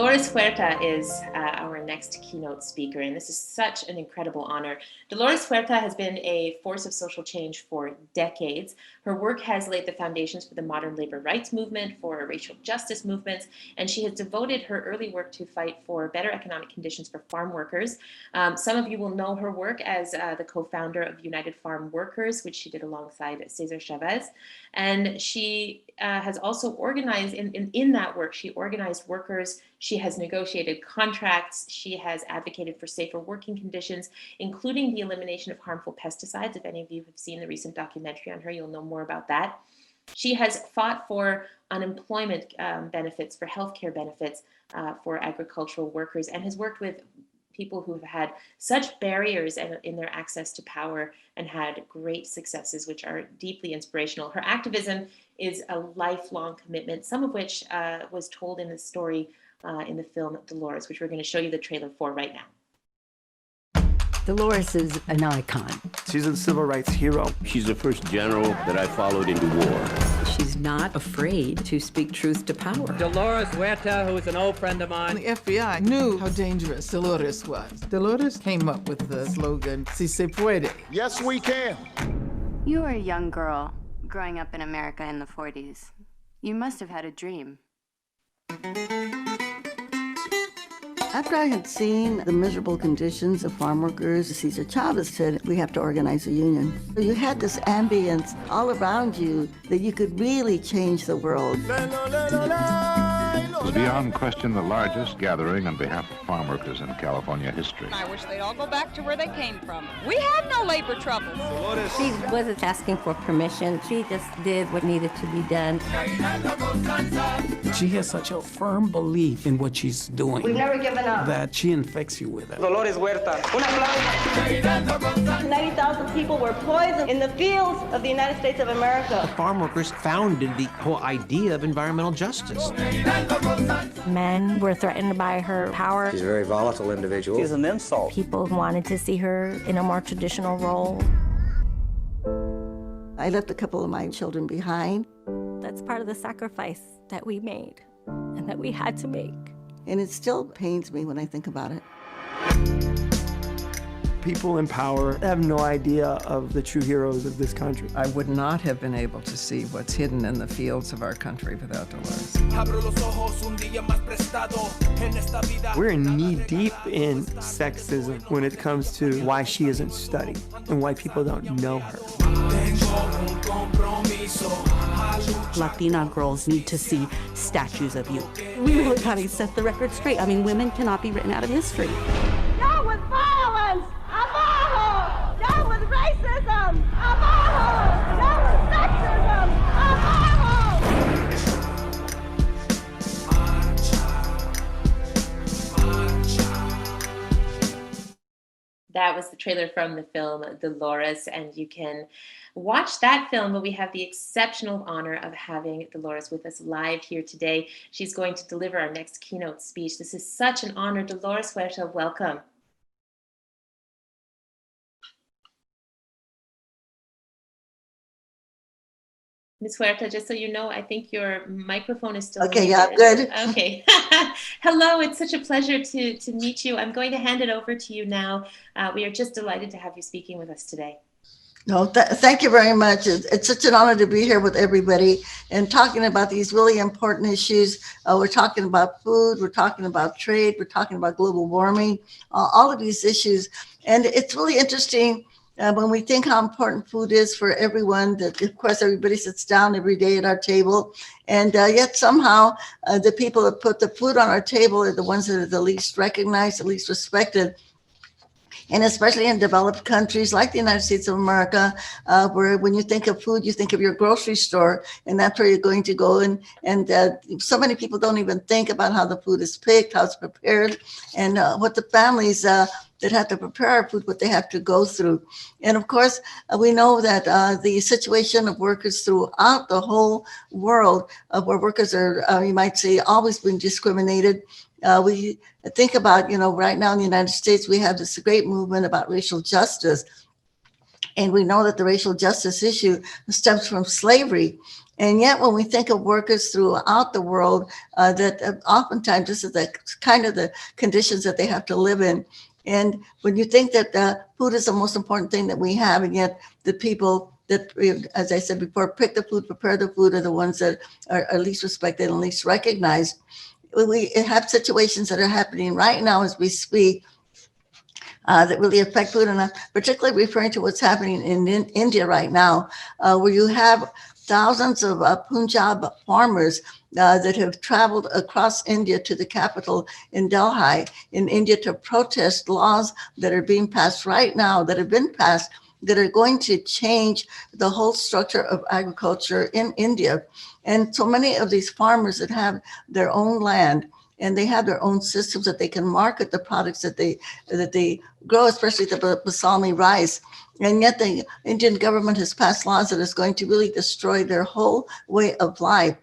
Dolores Huerta is our next keynote speaker, and this is such an incredible honor. Dolores Huerta has been a force of social change for decades. Her work has laid the foundations for the modern labor rights movement, for racial justice movements, and she has devoted her early work to fight for better economic conditions for farm workers. Some of you will know her work as the co-founder of United Farm Workers, which she did alongside Cesar Chavez. And she has also organized, in that work, she organized workers. She has negotiated contracts. She has advocated for safer working conditions, including the elimination of harmful pesticides. If any of you have seen the recent documentary on her, you'll know more about that. She has fought for unemployment benefits, for healthcare benefits for agricultural workers, and has worked with people who have had such barriers in their access to power and had great successes, which are deeply inspirational. Her activism is a lifelong commitment, some of which was told in the story in the film Dolores, which we're going to show you the trailer for right now. Dolores is an icon. She's a civil rights hero. She's the first general that I followed into war. She's not afraid to speak truth to power. Dolores Huerta, who is an old friend of mine. The FBI knew how dangerous Dolores was. Dolores came up with the slogan, "Si se puede." Yes, we can. You were a young girl growing up in America in the 40s. You must have had a dream. After I had seen the miserable conditions of farm workers, Cesar Chavez said, we have to organize a union. So you had this ambience all around you that you could really change the world. It was beyond question the largest gathering on behalf of farm workers in California history. I wish they'd all go back to where they came from. We have no labor troubles. She wasn't asking for permission. She just did what needed to be done. She has such a firm belief in what she's doing. We've never given up. That she infects you with it. Dolores Huerta. 90,000 people were poisoned in the fields of the United States of America. The farm workers founded the whole idea of environmental justice. Men were threatened by her power. She's a very volatile individual. She's an insult. People wanted to see her in a more traditional role. I left a couple of my children behind. That's part of the sacrifice that we made and that we had to make. And it still pains me when I think about it. People in power have no idea of the true heroes of this country. I would not have been able to see what's hidden in the fields of our country without Dolores. We're knee deep in sexism when it comes to why she isn't studied and why people don't know her. Latina girls need to see statues of you. We really gotta set the record straight. I mean, women cannot be written out of history. Down with violence! Abajo! Down with racism! Abajo! Down with sexism! That was the trailer from the film Dolores, and you can watch that film, but we have the exceptional honor of having Dolores with us live here today. She's going to deliver our next keynote speech. This is such an honor. Dolores Huerta, welcome. Ms. Huerta, just so you know, I think your microphone is still okay. muted. Yeah, good. Okay. Hello, it's such a pleasure to meet you. I'm going to hand it over to you now. We are just delighted to have you speaking with us today. No, thank you very much. It's such an honor to be here with everybody and talking about these really important issues. We're talking about food, we're talking about trade, we're talking about global warming, all of these issues. And it's really interesting when we think how important food is for everyone, that of course everybody sits down every day at our table, and yet somehow the people that put the food on our table are the ones that are the least recognized, the least respected. And especially in developed countries like the United States of America, where when you think of food, you think of your grocery store, and that's where you're going to go. And so many people don't even think about how the food is picked, how it's prepared, and what the families that have to prepare our food, what they have to go through. And of course, we know that the situation of workers throughout the whole world, where workers are, you might say, always being discriminated. We think about, right now in the United States, we have this great movement about racial justice. And we know that the racial justice issue stems from slavery. And yet, when we think of workers throughout the world, that oftentimes this is the kind of the conditions that they have to live in. And when you think that food is the most important thing that we have, and yet the people that, as I said before, pick the food, prepare the food, are the ones that are least respected and least recognized. We have situations that are happening right now as we speak that really affect food. And I'm particularly referring to what's happening in India right now, where you have thousands of Punjab farmers that have traveled across India to the capital in Delhi in India to protest laws that are being passed right now, that have been passed, that are going to change the whole structure of agriculture in India. And so many of these farmers that have their own land and they have their own systems that they can market the products that they grow, especially the basmati rice. And yet the Indian government has passed laws that is going to really destroy their whole way of life.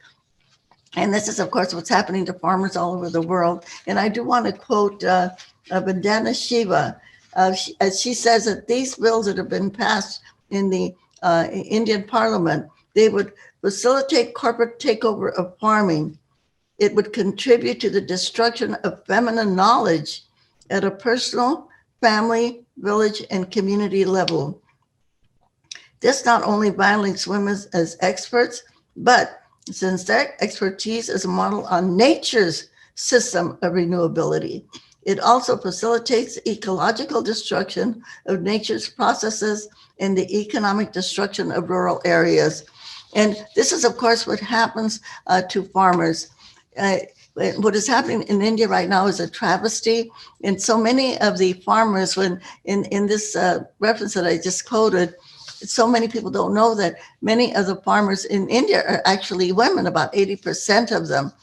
And this is, of course, what's happening to farmers all over the world. And I do want to quote Vandana Shiva. As she says that these bills that have been passed in the Indian parliament, they would facilitate corporate takeover of farming. It would contribute to the destruction of feminine knowledge at a personal, family, village, and community level. This not only violates women as experts, but since their expertise is a model on nature's system of renewability, it also facilitates ecological destruction of nature's processes and the economic destruction of rural areas. And this is, of course, what happens to farmers. What is happening in India right now is a travesty. And so many of the farmers, when in this reference that I just quoted, so many people don't know that many of the farmers in India are actually women, about 80% of them.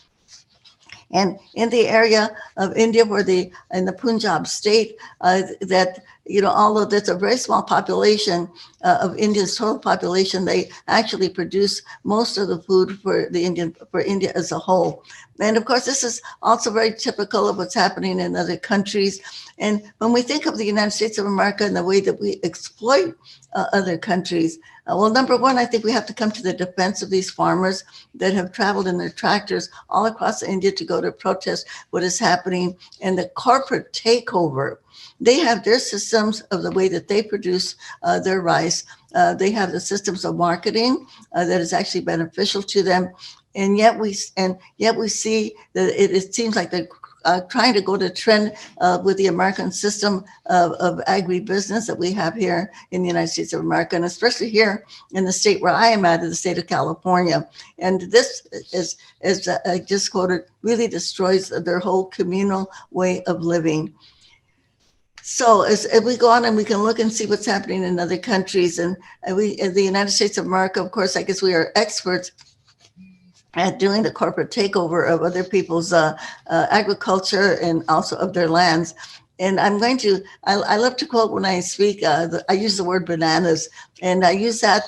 And in the area of India, where in the Punjab state, that, although there's a very small population of India's total population, they actually produce most of the food for India as a whole. And of course, this is also very typical of what's happening in other countries. And when we think of the United States of America and the way that we exploit other countries, well, number one, I think we have to come to the defense of these farmers that have traveled in their tractors all across India to go to protest what is happening and the corporate takeover. They have their systems of the way that they produce their rice. They have the systems of marketing that is actually beneficial to them. And yet we see that it seems like they're trying to go to trend with the American system of agribusiness that we have here in the United States of America, and especially here in the state where I am at, in the state of California. And this is, as I just quoted, really destroys their whole communal way of living. So as we go on and we can look and see what's happening in other countries, and we in the United States of America, of course, I guess we are experts at doing the corporate takeover of other people's agriculture and also of their lands. And I'm going to, I love to quote when I speak, I use the word bananas, and I use that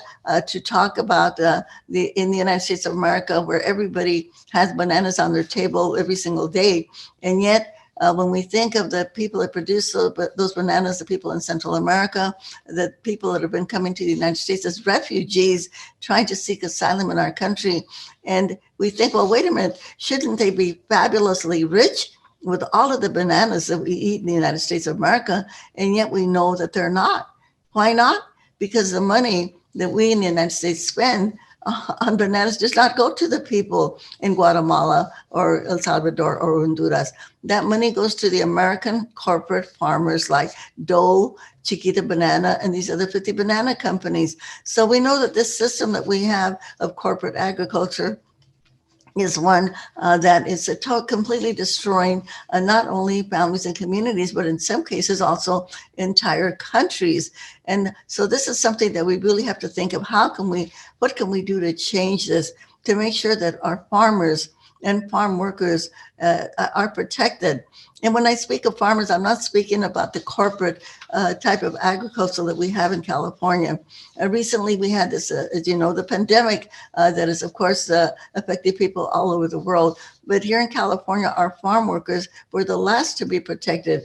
to talk about in the United States of America, where everybody has bananas on their table every single day. And yet, when we think of the people that produce those bananas, the people in Central America, the people that have been coming to the United States as refugees, trying to seek asylum in our country. And we think, well, wait a minute, shouldn't they be fabulously rich with all of the bananas that we eat in the United States of America? And yet we know that they're not. Why not? Because the money that we in the United States spend on bananas does not go to the people in Guatemala or El Salvador or Honduras. That money goes to the American corporate farmers like Dole, Chiquita Banana, and these other 50 banana companies. So we know that this system that we have of corporate agriculture is one that is completely destroying not only families and communities, but in some cases also entire countries. And so this is something that we really have to think of. What can we do to change this, to make sure that our farmers and farm workers are protected? And when I speak of farmers, I'm not speaking about the corporate type of agriculture that we have in California. Recently, we had this, as you know, the pandemic that has, of course, affected people all over the world. But here in California, our farm workers were the last to be protected.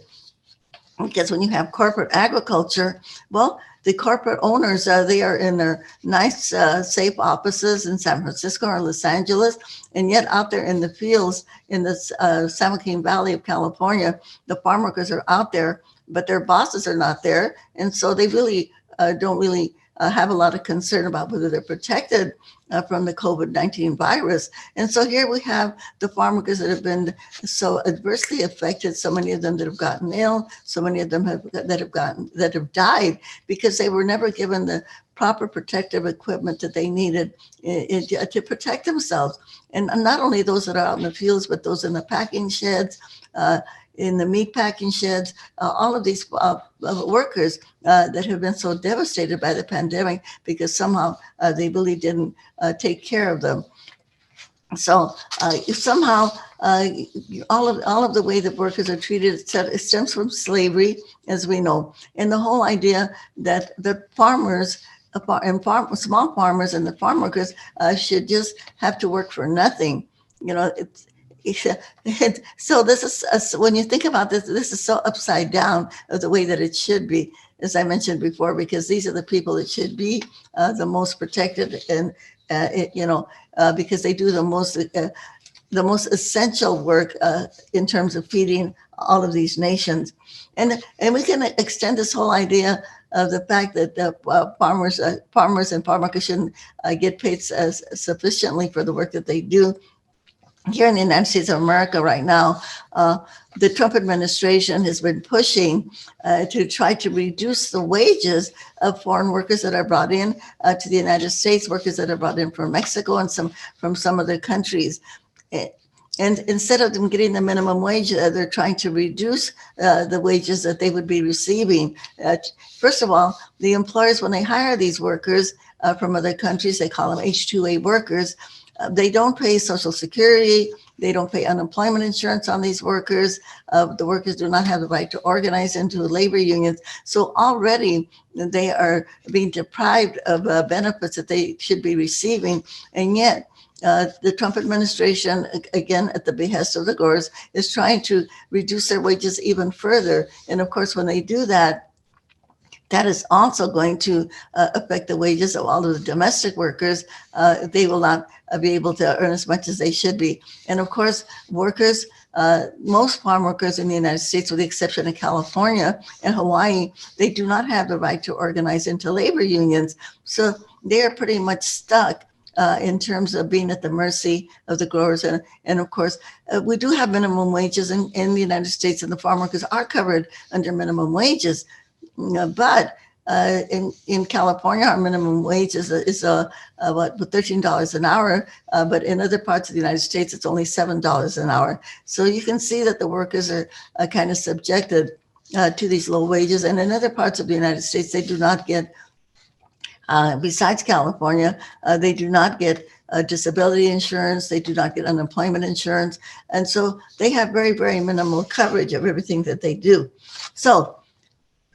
Because when you have corporate agriculture, well, the corporate owners, they are in their nice, safe offices in San Francisco or Los Angeles, and yet out there in the fields in the San Joaquin Valley of California, the farm workers are out there, but their bosses are not there, and so they really don't really have a lot of concern about whether they're protected from the COVID-19 virus. And so here we have the farm workers that have been so adversely affected, so many of them that have gotten ill, so many of them that have died because they were never given the proper protective equipment that they needed to protect themselves. And not only those that are out in the fields, but those in the packing sheds, in the meat packing sheds, all of these workers that have been so devastated by the pandemic because somehow they really didn't take care of them. So somehow all of the way that workers are treated, it stems from slavery, as we know, and the whole idea that the farmers and small farmers and the farm workers should just have to work for nothing. You know, so this is when you think about this is so upside down of the way that it should be, as I mentioned before, because these are the people that should be the most protected, and because they do the most essential work in terms of feeding all of these nations, and we can extend this whole idea of the fact that farmers and farm workers shouldn't get paid sufficiently for the work that they do. Here in the United States of America right now, the Trump administration has been pushing to try to reduce the wages of foreign workers that are brought in to the United States, workers that are brought in from Mexico and from some other countries. And instead of them getting the minimum wage, they're trying to reduce the wages that they would be receiving. First of all, the employers, when they hire these workers from other countries, they call them H-2A workers. They don't pay Social Security. They don't pay unemployment insurance on these workers. The workers do not have the right to organize into labor unions. So already they are being deprived of benefits that they should be receiving. And yet the Trump administration, again, at the behest of the Gores, is trying to reduce their wages even further. And of course, when they do that, that is also going to affect the wages of all of the domestic workers. They will not be able to earn as much as they should be. And of course, workers, most farm workers in the United States, with the exception of California and Hawaii, they do not have the right to organize into labor unions. So they are pretty much stuck in terms of being at the mercy of the growers. And of course, we do have minimum wages in the United States, and the farm workers are covered under minimum wages. But in California, our minimum wage is what, $13 an hour. But in other parts of the United States, it's only $7 an hour. So you can see that the workers are kind of subjected to these low wages. And in other parts of the United States, they do not get, besides California, they do not get disability insurance. They do not get unemployment insurance. And so they have very, very minimal coverage of everything that they do.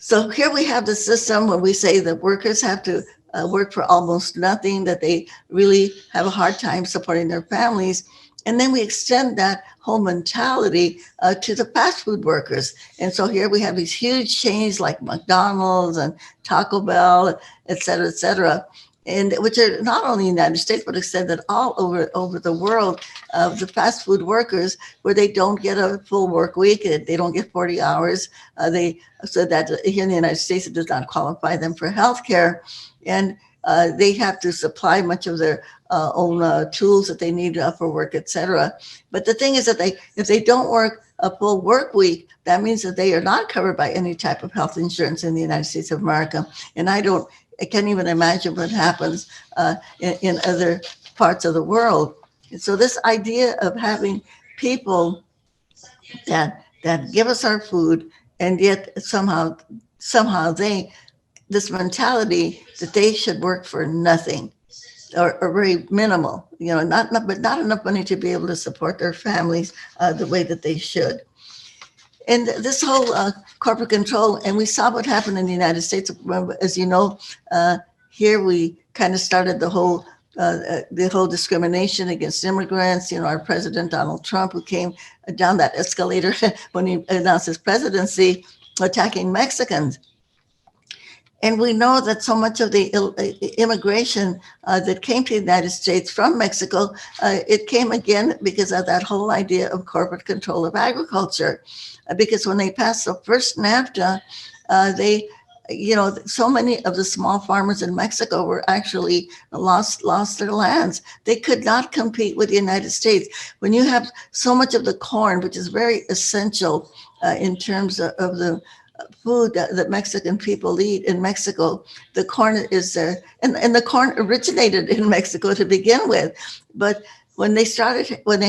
So here we have the system where we say that workers have to work for almost nothing, that they really have a hard time supporting their families. And then we extend that whole mentality to the fast food workers. And so here we have these huge chains like McDonald's and Taco Bell, et cetera, and which are not only in the United States, but extended all over the world of the fast food workers, where they don't get a full work week. They don't get 40 hours. So that here in the United States, it does not qualify them for health care. And they have to supply much of their own tools that they need for work, et cetera. But the thing is that if they don't work a full work week, that means that they are not covered by any type of health insurance in the United States of America. And I can't even imagine what happens in other parts of the world. And so this idea of having people that give us our food, and yet somehow this mentality that they should work for nothing or very minimal, but not enough money to be able to support their families the way that they should. And this whole corporate control, and we saw what happened in the United States. As you know, here we kind of started the whole discrimination against immigrants. Our president, Donald Trump, who came down that escalator when he announced his presidency, attacking Mexicans. And we know that so much of the immigration that came to the United States from Mexico, it came again because of that whole idea of corporate control of agriculture. Because when they passed the first NAFTA, so many of the small farmers in Mexico were actually lost their lands. They could not compete with the United States. When you have so much of the corn, which is very essential in terms of the food that Mexican people eat in Mexico, the corn is there, and the corn originated in Mexico to begin with. But when they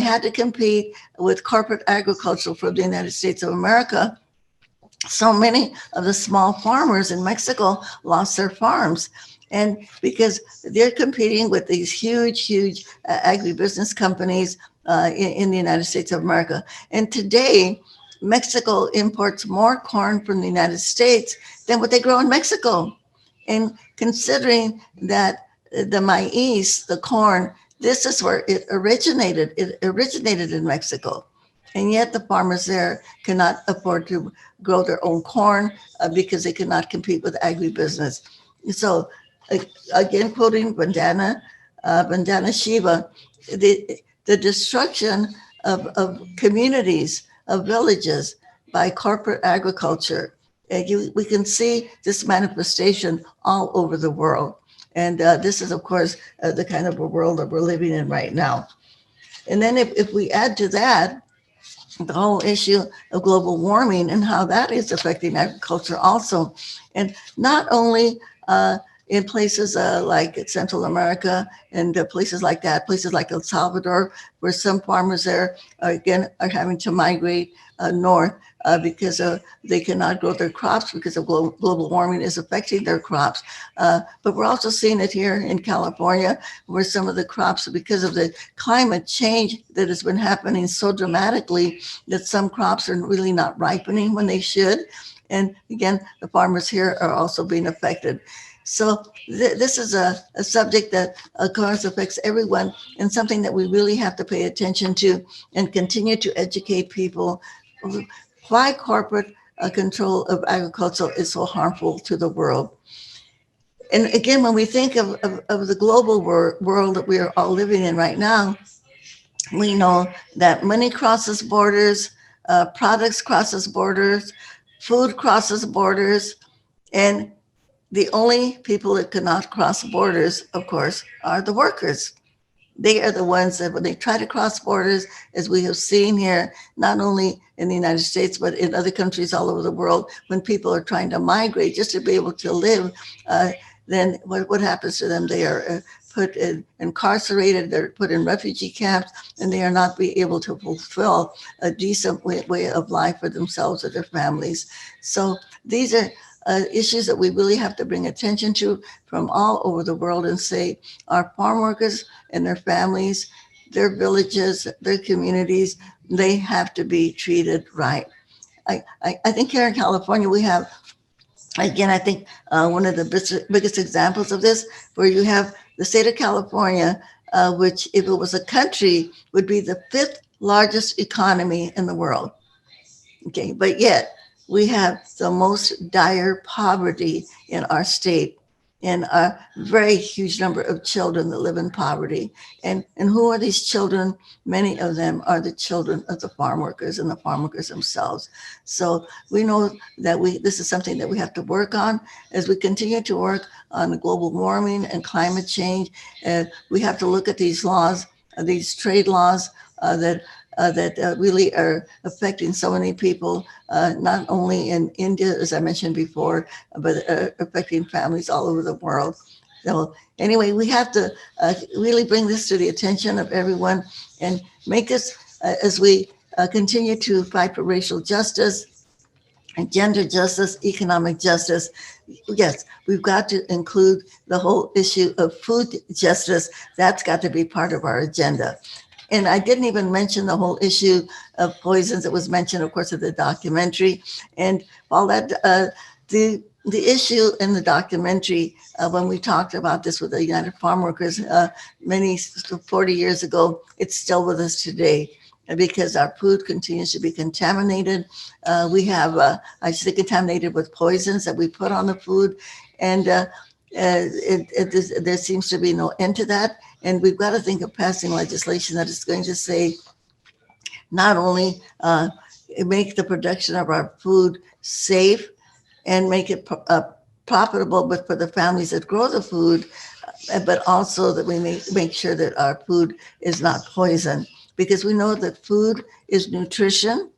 had to compete with corporate agriculture from the United States of America, so many of the small farmers in Mexico lost their farms. And because they're competing with these huge agribusiness companies in the United States of America. And today, Mexico imports more corn from the United States than what they grow in Mexico. And considering that the maize, the corn, this is where it originated. It originated in Mexico. And yet the farmers there cannot afford to grow their own corn because they cannot compete with agribusiness. So again, quoting Vandana Shiva, the destruction of communities, of villages by corporate agriculture. We can see this manifestation all over the world. And this is, of course, the kind of a world that we're living in right now. And then if we add to that the whole issue of global warming and how that is affecting agriculture also, and not only in places like Central America and places like that, places like El Salvador, where some farmers there are having to migrate north because they cannot grow their crops because of global warming is affecting their crops. But we're also seeing it here in California, where some of the crops, because of the climate change that has been happening so dramatically, that some crops are really not ripening when they should. And again, the farmers here are also being affected. So this is a subject that, of course, affects everyone, and something that we really have to pay attention to and continue to educate people why corporate control of agriculture is so harmful to the world. And again, when we think of the global world that we are all living in right now, we know that money crosses borders, products crosses borders, food crosses borders, and the only people that cannot cross borders, of course, are the workers. They are the ones that when they try to cross borders, as we have seen here, not only in the United States, but in other countries all over the world, when people are trying to migrate just to be able to live, then what happens to them? They are put incarcerated, they're put in refugee camps, and they are not be able to fulfill a decent way of life for themselves or their families. So these are issues that we really have to bring attention to from all over the world and say our farm workers and their families, their villages, their communities, they have to be treated right. I think here in California, we have, again, I think one of the biggest examples of this, where you have the state of California, which if it was a country, would be the 5th largest economy in the world. Okay, but yet we have the most dire poverty in our state, and a very huge number of children that live in poverty. And who are these children? Many of them are the children of the farm workers and the farm workers themselves. So we know that this is something that we have to work on as we continue to work on global warming and climate change. We have to look at these laws, these trade laws that really are affecting so many people, not only in India, as I mentioned before, but affecting families all over the world. So anyway, we have to really bring this to the attention of everyone and make this, as we continue to fight for racial justice and gender justice, economic justice. Yes, we've got to include the whole issue of food justice. That's got to be part of our agenda. And I didn't even mention the whole issue of poisons that was mentioned, of course, in the documentary. And all that, the issue in the documentary, when we talked about this with the United Farm Workers 40 years ago, it's still with us today. because our food continues to be contaminated. We have, I say, contaminated with poisons that we put on the food. And there seems to be no end to that. And we've got to think of passing legislation that is going to say, not only make the production of our food safe and make it profitable, but for the families that grow the food, but also that we make sure that our food is not poison, because we know that food is nutrition,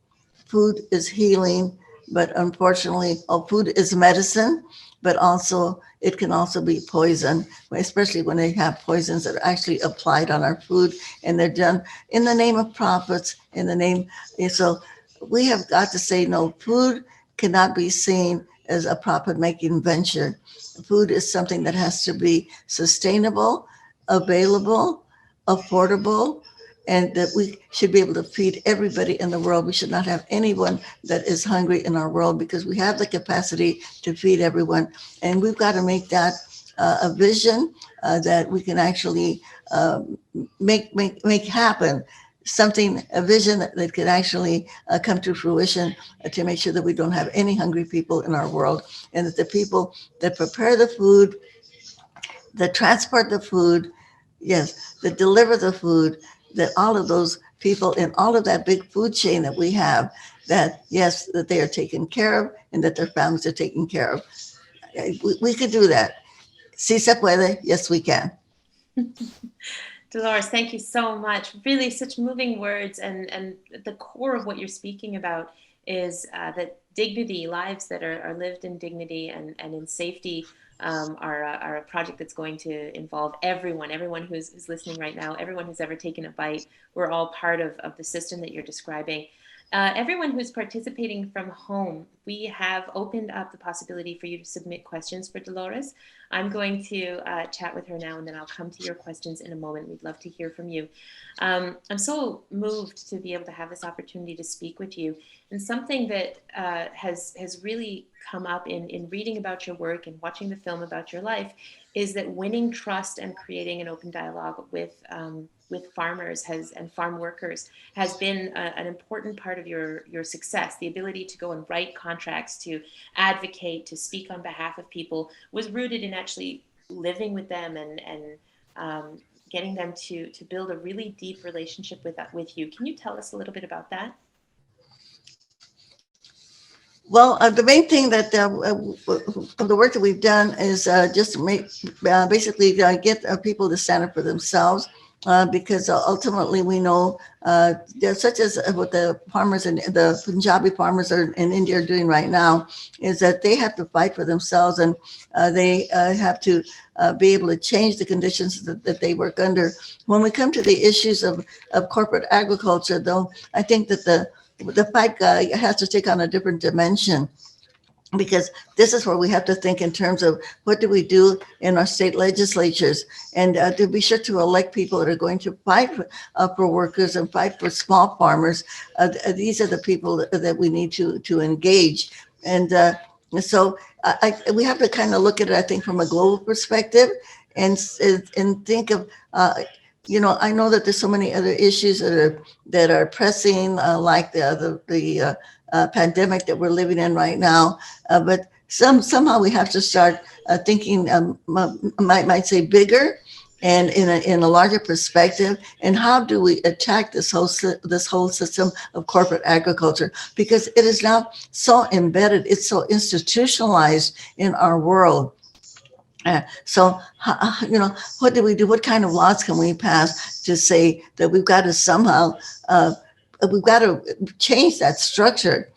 food is healing, but unfortunately, food is medicine, but also it can also be poison, especially when they have poisons that are actually applied on our food, and they're done in the name of profits, in the name. So we have got to say, no, food cannot be seen as a profit-making venture. Food is something that has to be sustainable, available, affordable, and that we should be able to feed everybody in the world. We should not have anyone that is hungry in our world, because we have the capacity to feed everyone. And we've got to make that a vision that we can actually make happen. Something, a vision that could actually come to fruition to make sure that we don't have any hungry people in our world, and that the people that prepare the food, that transport the food, yes, that deliver the food, that all of those people in all of that big food chain that we have, that yes, that they are taken care of and that their families are taken care of. We could do that. Si se puede, yes, we can. Dolores, thank you so much. Really, such moving words, and the core of what you're speaking about is that dignity, lives that are lived in dignity and in safety, are a project that's going to involve everyone who's listening right now, everyone who's ever taken a bite. We're all part of the system that you're describing. Everyone who's participating from home, we have opened up the possibility for you to submit questions for Dolores. I'm going to chat with her now, and then I'll come to your questions in a moment. We'd love to hear from you. I'm so moved to be able to have this opportunity to speak with you. And something that has really come up in reading about your work and watching the film about your life is that winning trust and creating an open dialogue with farmers and farm workers has been an important part of your success. The ability to go and write contracts, to advocate, to speak on behalf of people was rooted in actually living with them and getting them to build a really deep relationship with you. Can you tell us a little bit about that? Well, the main thing that of the work that we've done is just to make basically get people to stand up for themselves, because ultimately we know, such as what the farmers and the Punjabi farmers in India are doing right now, is that they have to fight for themselves, and they have to be able to change the conditions that they work under. When we come to the issues of corporate agriculture, though, I think that the fight has to take on a different dimension, because this is where we have to think in terms of what do we do in our state legislatures, and to be sure to elect people that are going to fight for workers and fight for small farmers. These are the people that we need to engage. And so we have to kind of look at it, I think, from a global perspective, and think of, I know that there's so many other issues that are pressing, like the pandemic that we're living in right now, but somehow we have to start thinking, might say, bigger and in a larger perspective. And how do we attack this whole system of corporate agriculture? Because it is now so embedded, it's so institutionalized in our world. So, what do we do? What kind of laws can we pass to say that we've got to somehow, we've got to change that structure?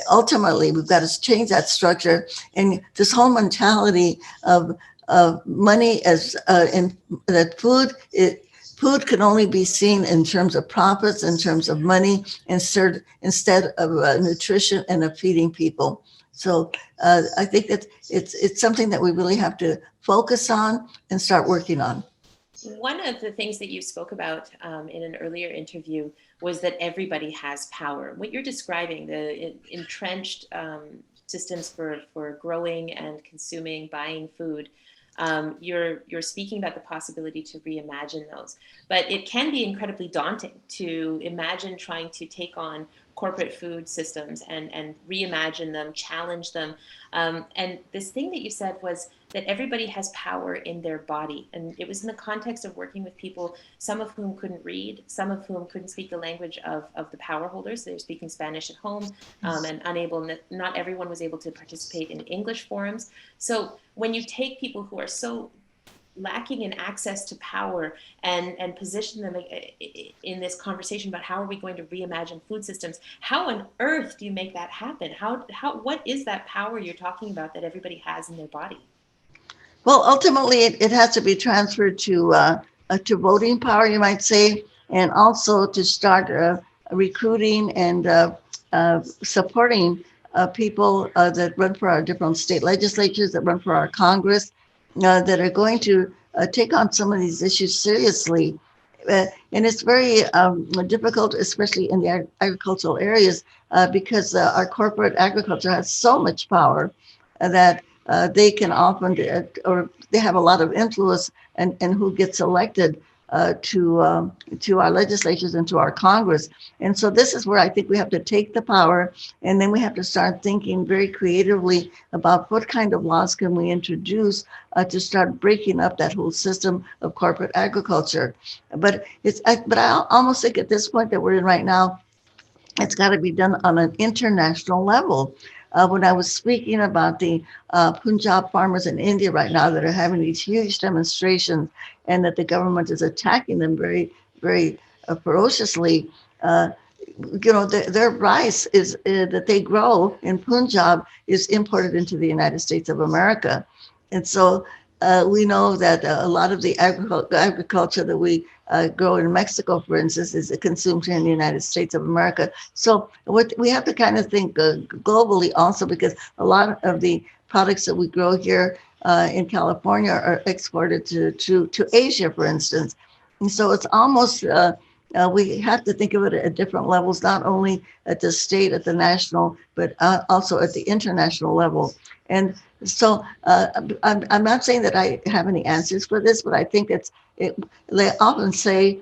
Ultimately, we've got to change that structure, and this whole mentality of money as in that food can only be seen in terms of profits, in terms of money, instead of nutrition and of feeding people. So I think that it's something that we really have to focus on and start working on. One of the things that you spoke about in an earlier interview was that everybody has power. What you're describing, the entrenched systems for growing and consuming, buying food, you're speaking about the possibility to reimagine those. But it can be incredibly daunting to imagine trying to take on corporate food systems and reimagine them, challenge them. And this thing that you said was that everybody has power in their body. And it was in the context of working with people, some of whom couldn't read, some of whom couldn't speak the language of the power holders. They were speaking Spanish at home, and unable, not everyone was able to participate in English forums. So when you take people who are so lacking in access to power and position them in this conversation about how are we going to reimagine food systems, how on earth do you make that happen? What is that power you're talking about that everybody has in their body? Well, ultimately, it has to be transferred to voting power, you might say, and also to start recruiting and supporting people that run for our different state legislatures, that run for our Congress, that are going to take on some of these issues seriously. And it's very difficult, especially in the agricultural areas, because our corporate agriculture has so much power that they can often, or they have a lot of influence and who gets elected to our legislatures and to our Congress. And so this is where I think we have to take the power, and then we have to start thinking very creatively about what kind of laws can we introduce to start breaking up that whole system of corporate agriculture. But I almost think at this point that we're in right now, it's got to be done on an international level. When I was speaking about the Punjab farmers in India right now that are having these huge demonstrations and that the government is attacking them very, very ferociously, their rice is that they grow in Punjab is imported into the United States of America. And so we know that a lot of the agriculture that we grow in Mexico, for instance, is consumed here in the United States of America. So we have to kind of think globally also, because a lot of the products that we grow here in California are exported to Asia, for instance. And so it's almost, we have to think of it at different levels, not only at the state, at the national, but also at the international level. And so I'm not saying that I have any answers for this, but I think they often say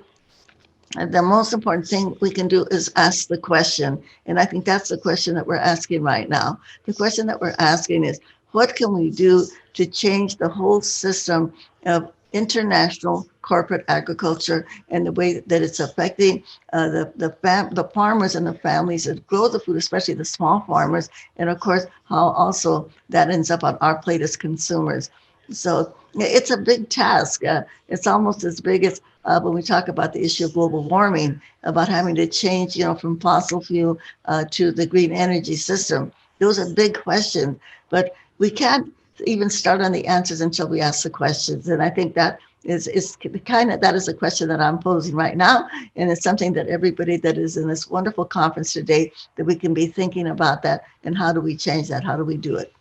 the most important thing we can do is ask the question. And I think that's the question that we're asking right now. The question that we're asking is, what can we do to change the whole system of international corporate agriculture and the way that it's affecting the farmers and the families that grow the food, especially the small farmers, and of course how also that ends up on our plate as consumers. So it's a big task. It's almost as big as when we talk about the issue of global warming, about having to change, from fossil fuel to the green energy system. Those are big questions, but we can't even start on the answers until we ask the questions. And I think that is a question that I'm posing right now. And it's something that everybody that is in this wonderful conference today, that we can be thinking about that. And how do we change that? How do we do it?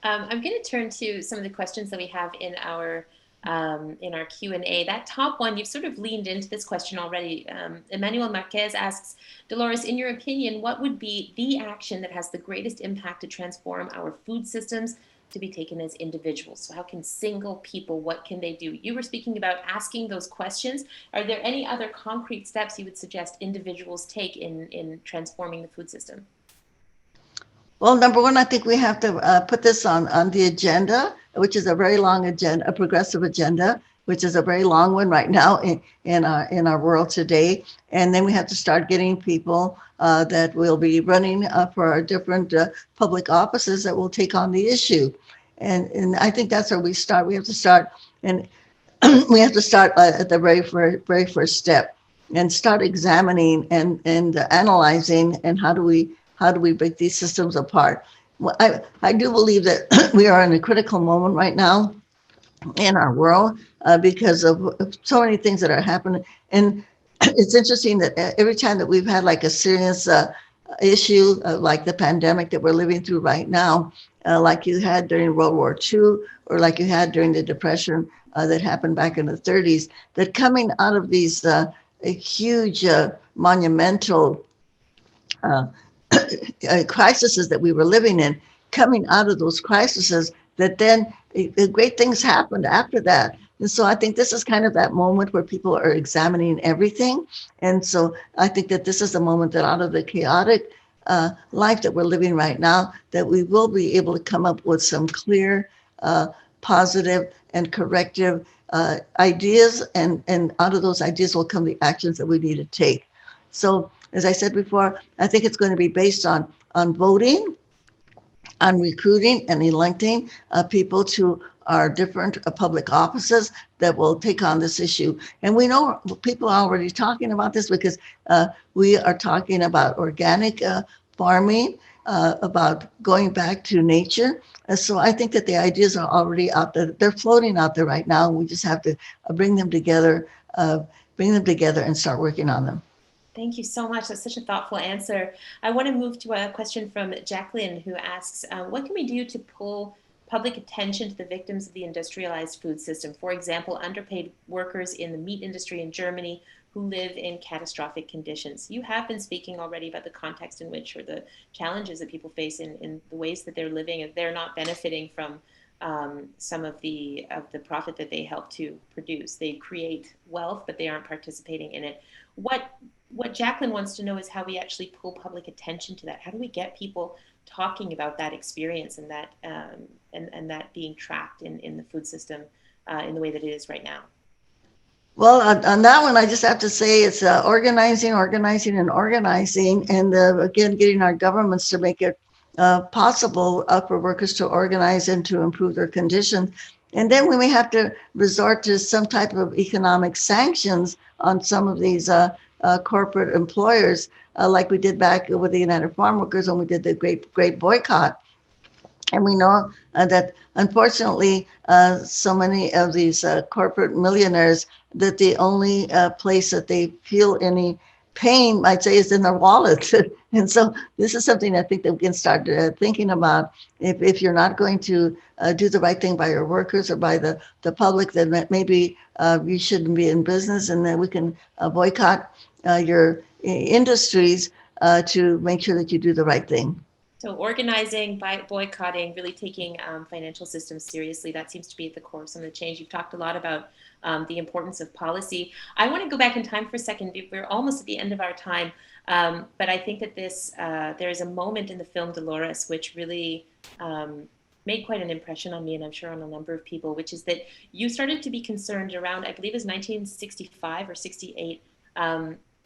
I'm going to turn to some of the questions that we have in our Q&A. That top one, you've sort of leaned into this question already. Emmanuel Marquez asks, Dolores, in your opinion, what would be the action that has the greatest impact to transform our food systems to be taken as individuals? So how can single people, what can they do? You were speaking about asking those questions. Are there any other concrete steps you would suggest individuals take in transforming the food system? Well, number one, I think we have to put this on the agenda, which is a very long agenda, a progressive agenda, which is a very long one right now in our world today. And then we have to start getting people that will be running for our different public offices that will take on the issue. And I think that's where we start. We have to start, and we have to start at the very first step, and start examining and analyzing, and how do we break these systems apart. Well, I do believe that we are in a critical moment right now in our world because of so many things that are happening. And it's interesting that every time that we've had like a serious issue like the pandemic that we're living through right now, like you had during World War II, or like you had during the Depression that happened back in the 30s, that coming out of these huge monumental crises that we were living in, coming out of those crises, that then great things happened after that. And so I think this is kind of that moment where people are examining everything. And so I think that this is the moment that out of the chaotic life that we're living right now, that we will be able to come up with some clear, positive and corrective ideas. And out of those ideas will come the actions that we need to take. So as I said before, I think it's going to be based on voting, on recruiting and electing people to our different public offices that will take on this issue. And we know people are already talking about this because we are talking about organic farming, about going back to nature. So I think that the ideas are already out there. They're floating out there right now. We just have to bring them together and start working on them. Thank you so much. That's such a thoughtful answer. I want to move to a question from Jacqueline, who asks, what can we do to pull public attention to the victims of the industrialized food system? For example, underpaid workers in the meat industry in Germany who live in catastrophic conditions. You have been speaking already about the context in which, or the challenges that people face in the ways that they're living, and they're not benefiting from some of the profit that they help to produce. They create wealth, but they aren't participating in it. What Jacqueline wants to know is how we actually pull public attention to that. How do we get people talking about that experience and that and that being trapped in the food system in the way that it is right now? Well, on that one, I just have to say it's organizing, and again, getting our governments to make it possible for workers to organize and to improve their conditions. And then we may have to resort to some type of economic sanctions on some of these corporate employers, like we did back with the United Farm Workers when we did the great boycott. And we know that unfortunately, so many of these corporate millionaires, that the only place that they feel any pain, I'd say, is in their wallet. And so this is something I think that we can start thinking about. If you're not going to do the right thing by your workers or by the public, then maybe you shouldn't be in business, and then we can boycott your industries to make sure that you do the right thing. So organizing, boycotting, really taking financial systems seriously, that seems to be at the core of some of the change. You've talked a lot about the importance of policy. I want to go back in time for a second. We're almost at the end of our time, but I think that there is a moment in the film Dolores which really made quite an impression on me, and I'm sure on a number of people, which is that you started to be concerned around, I believe it was 1965 or 68,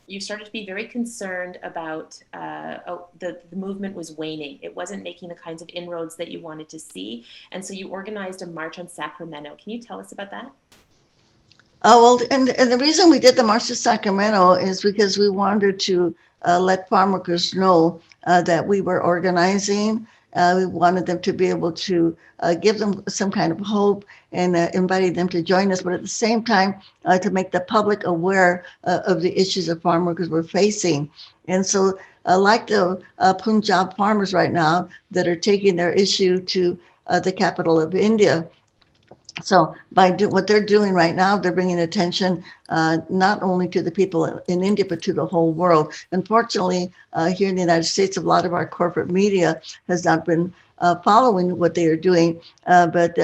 you started to be very concerned about the movement was waning. It wasn't making the kinds of inroads that you wanted to see. And so you organized a march on Sacramento. Can you tell us about that? Well, and the reason we did the March to Sacramento is because we wanted to let farm workers know that we were organizing. We wanted them to be able to give them some kind of hope and inviting them to join us, but at the same time, to make the public aware of the issues that farm workers were facing. And so like the Punjab farmers right now that are taking their issue to the capital of India. So by what they're doing right now, they're bringing attention not only to the people in India, but to the whole world. Unfortunately, here in the United States, a lot of our corporate media has not been following what they are doing. But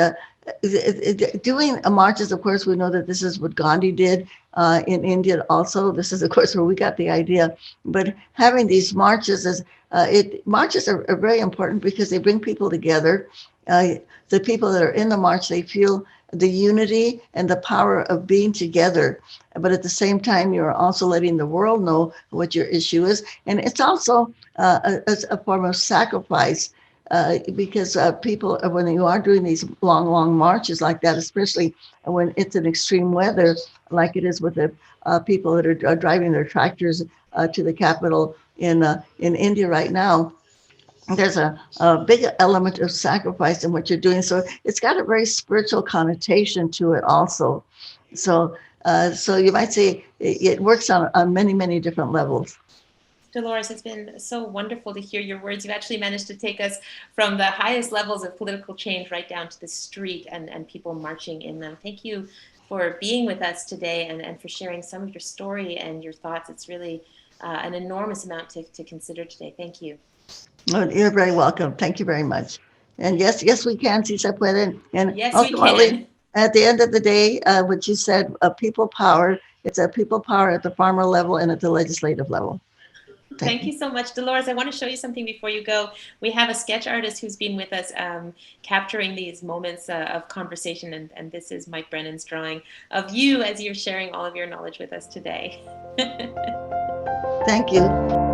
doing marches, of course, we know that this is what Gandhi did in India also. This is, of course, where we got the idea. But having these marches, marches are very important because they bring people together. The people that are in the march, they feel the unity and the power of being together. But at the same time, you're also letting the world know what your issue is. And it's also a form of sacrifice because people, when you are doing these long marches like that, especially when it's in extreme weather, like it is with the people that are driving their tractors to the capital in India right now, there's a big element of sacrifice in what you're doing. So it's got a very spiritual connotation to it also. So you might say it works on many, many different levels. Dolores, it's been so wonderful to hear your words. You've actually managed to take us from the highest levels of political change right down to the street and people marching in them. Thank you for being with us today and for sharing some of your story and your thoughts. It's really an enormous amount to consider today. Thank you. You're very welcome. Thank you very much. And yes, we can, si se puede. And Yes, we ultimately, can. at the end of the day, what you said, people power, it's a people power at the farmer level and at the legislative level. Thank you so much, Dolores. I want to show you something before you go. We have a sketch artist who's been with us capturing these moments of conversation, and this is Mike Brennan's drawing of you as you're sharing all of your knowledge with us today. Thank you.